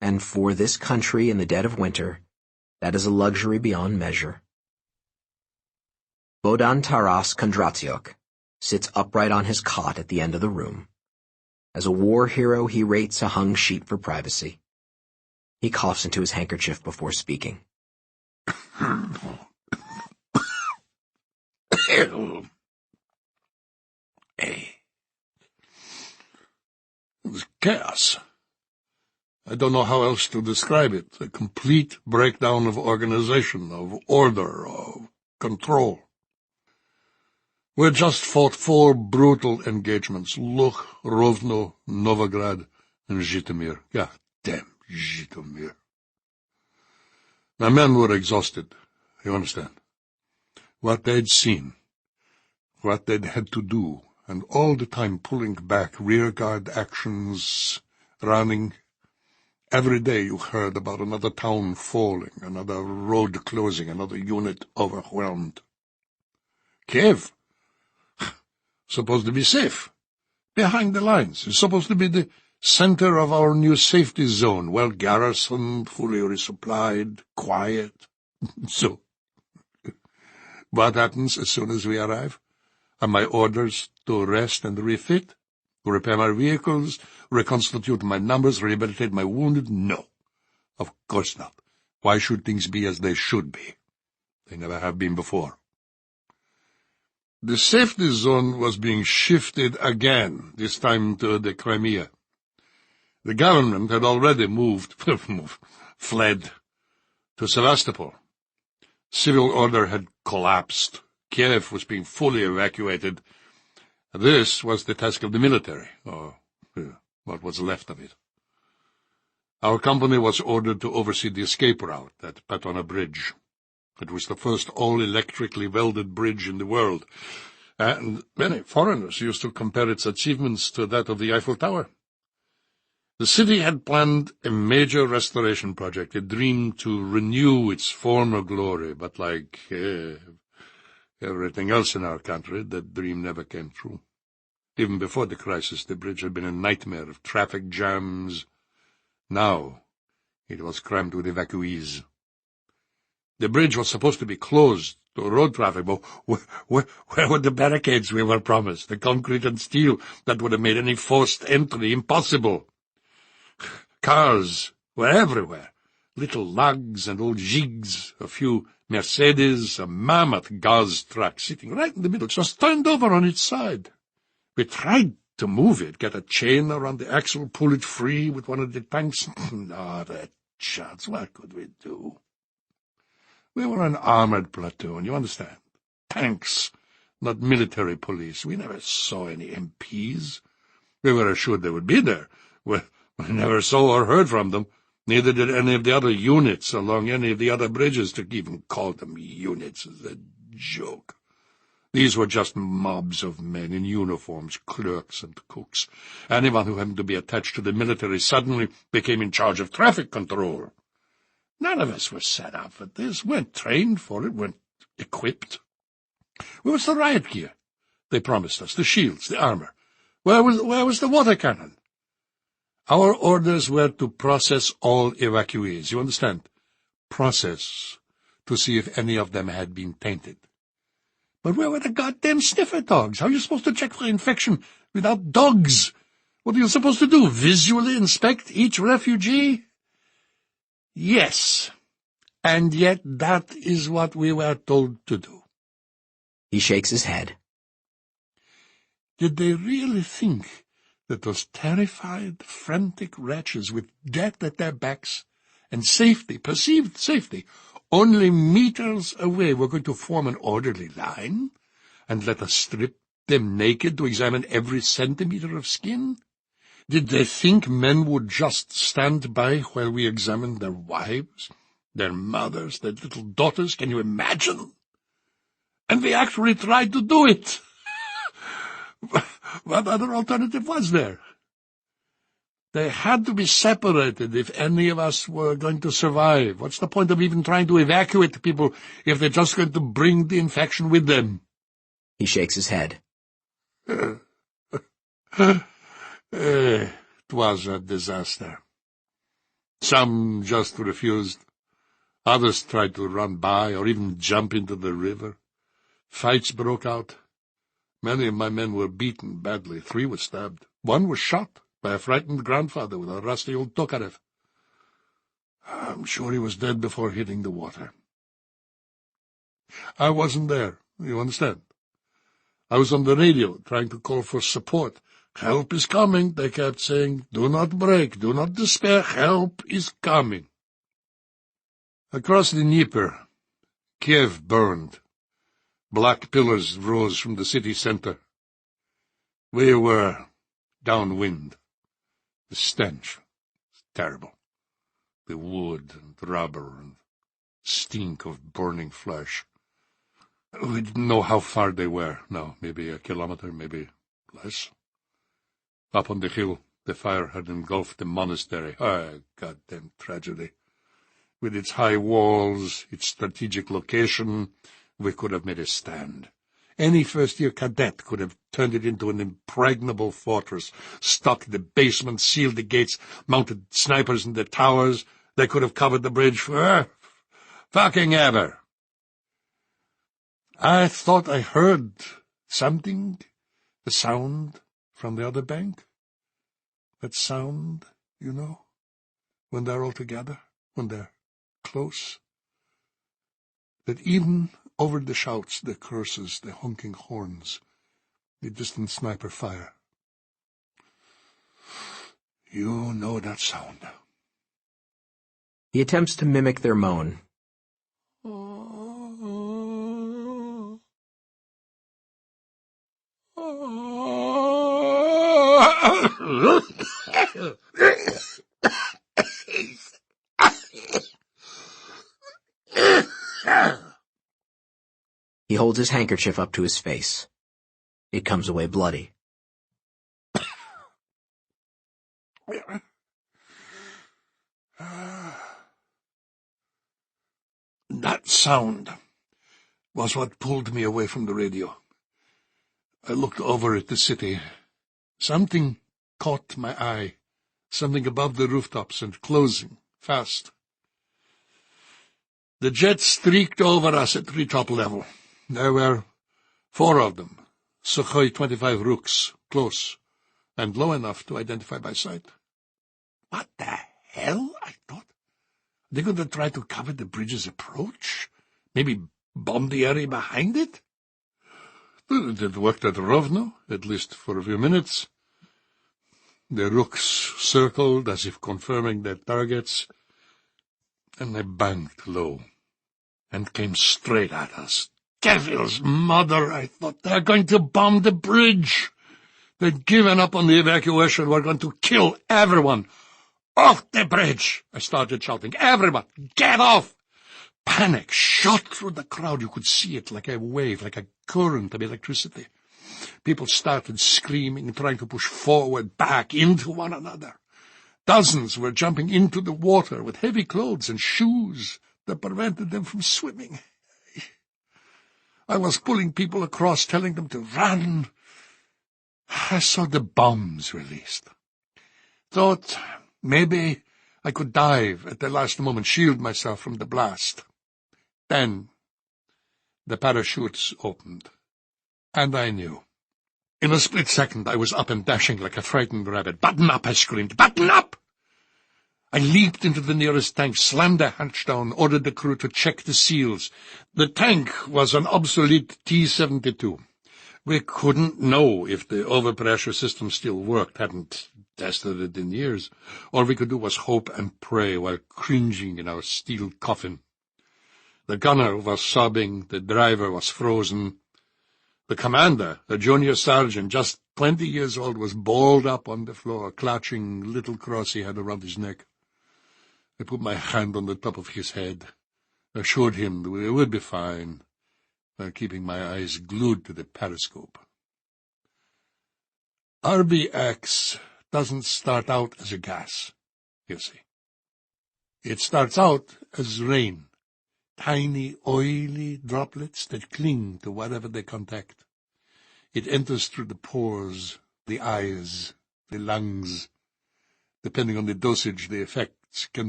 and for this country in the dead of winter, that is a luxury beyond measure. Bohdan Taras Kondratyuk sits upright on his cot at the end of the room. As a war hero, he rates a hung sheet for privacy. He coughs into his handkerchief before speaking. It was chaos. I don't know how else to describe it. A complete breakdown of organization, of order, of control. We had just fought 4 brutal engagements. Luch, Rovno, Novograd, and Zhytomyr. God damn Zhytomyr. My men were exhausted, you understand. What they'd seen, what they'd had to do, and all the time pulling back, rearguard actions, running. Every day you heard about another town falling, another road closing, another unit overwhelmed. Kiev, supposed to be safe, behind the lines. It's supposed to be the center of our new safety zone, well garrisoned, fully resupplied, quiet. So, what happens as soon as we arrive? Are my orders to rest and refit? To repair my vehicles? Reconstitute my numbers? Rehabilitate my wounded? No. Of course not. Why should things be as they should be? They never have been before. The safety zone was being shifted again, this time to the Crimea. The government had already fled to Sevastopol. Civil order had collapsed. Kiev was being fully evacuated. This was the task of the military, or what was left of it. Our company was ordered to oversee the escape route at Patona Bridge. It was the first all-electrically welded bridge in the world, and many foreigners used to compare its achievements to that of the Eiffel Tower. The city had planned a major restoration project, a dream to renew its former glory, but like everything else in our country, that dream never came true. Even before the crisis, the bridge had been a nightmare of traffic jams. Now it was crammed with evacuees. The bridge was supposed to be closed to road traffic, but where were the barricades we were promised, the concrete and steel that would have made any forced entry impossible? Cars were everywhere, little lugs and old jigs, a few Mercedes, a mammoth gauze truck sitting right in the middle, just turned over on its side. We tried to move it, get a chain around the axle, pull it free with one of the tanks. Not a chance. What could we do? We were an armored platoon, you understand? Tanks, not military police. We never saw any MPs. We were assured they would be there. We never saw or heard from them. Neither did any of the other units along any of the other bridges. To even call them units is a joke. These were just mobs of men in uniforms, clerks and cooks. Anyone who happened to be attached to the military suddenly became in charge of traffic control. None of us were set up for this, weren't trained for it, weren't equipped. Where was the riot gear they promised us, the shields, the armor? Where was the water cannon? Our orders were to process all evacuees, you understand? Process, to see if any of them had been tainted. But where were the goddamn sniffer dogs? How are you supposed to check for infection without dogs? What are you supposed to do, visually inspect each refugee? Yes, and yet that is what we were told to do. He shakes his head. Did they really think that those terrified, frantic wretches with death at their backs and safety, perceived safety, only meters away were going to form an orderly line and let us strip them naked to examine every centimeter of skin? Did they think men would just stand by while we examined their wives, their mothers, their little daughters? Can you imagine? And we actually tried to do it. What other alternative was there? They had to be separated if any of us were going to survive. What's the point of even trying to evacuate people if they're just going to bring the infection with them? He shakes his head. It was a disaster. Some just refused. Others tried to run by or even jump into the river. Fights broke out. Many of my men were beaten badly. 3 were stabbed. 1 was shot by a frightened grandfather with a rusty old Tokarev. I'm sure he was dead before hitting the water. I wasn't there, you understand? I was on the radio, trying to call for support. Help is coming, they kept saying. Do not break, do not despair, help is coming. Across the Dnieper, Kiev burned. Black pillars rose from the city center. We were downwind. The stench was terrible. The wood and rubber and stink of burning flesh. We didn't know how far they were. No, maybe a kilometer, maybe less. Up on the hill, the fire had engulfed the monastery. Ah, goddamn tragedy. With its high walls, its strategic location, we could have made a stand. Any first-year cadet could have turned it into an impregnable fortress, stocked the basement, sealed the gates, mounted snipers in the towers. They could have covered the bridge for fucking ever. I thought I heard something, the sound from the other bank. That sound, you know, when they're all together, when they're close. That even over the shouts, the curses, the honking horns, the distant sniper fire. You know that sound. He attempts to mimic their moan. He holds his handkerchief up to his face. It comes away bloody. That sound was what pulled me away from the radio. I looked over at the city. Something caught my eye, something above the rooftops and closing, fast. The jets streaked over us at treetop level. There were 4 of them, Sukhoi 25 Rooks, close, and low enough to identify by sight. What the hell? I thought. They could have tried to cover the bridge's approach? Maybe bomb the area behind it? It worked at Rovno, at least for a few minutes. The Rooks circled as if confirming their targets, and they banked low and came straight at us. Devil's mother, I thought. They're going to bomb the bridge. They'd given up on the evacuation. We're going to kill everyone. Off the bridge! I started shouting. Everyone, get off! Panic shot through the crowd. You could see it like a wave, like a current of electricity. People started screaming, trying to push forward, back, into one another. Dozens were jumping into the water with heavy clothes and shoes that prevented them from swimming. I was pulling people across, telling them to run. I saw the bombs released. Thought maybe I could dive at the last moment, shield myself from the blast. Then the parachutes opened, and I knew. In a split second, I was up and dashing like a frightened rabbit. "Button up!" I screamed. "Button up!" I leaped into the nearest tank, slammed the hatch down, ordered the crew to check the seals. The tank was an obsolete T-72. We couldn't know if the overpressure system still worked, hadn't tested it in years. All we could do was hope and pray while cringing in our steel coffin. The gunner was sobbing, the driver was frozen. The commander, a junior sergeant, just 20 years old, was balled up on the floor, clutching the little cross he had around his neck. I put my hand on the top of his head, assured him that we would be fine, while keeping my eyes glued to the periscope. RBX doesn't start out as a gas, you see. It starts out as rain, tiny, oily droplets that cling to whatever they contact. It enters through the pores, the eyes, the lungs. Depending on the dosage, the effects can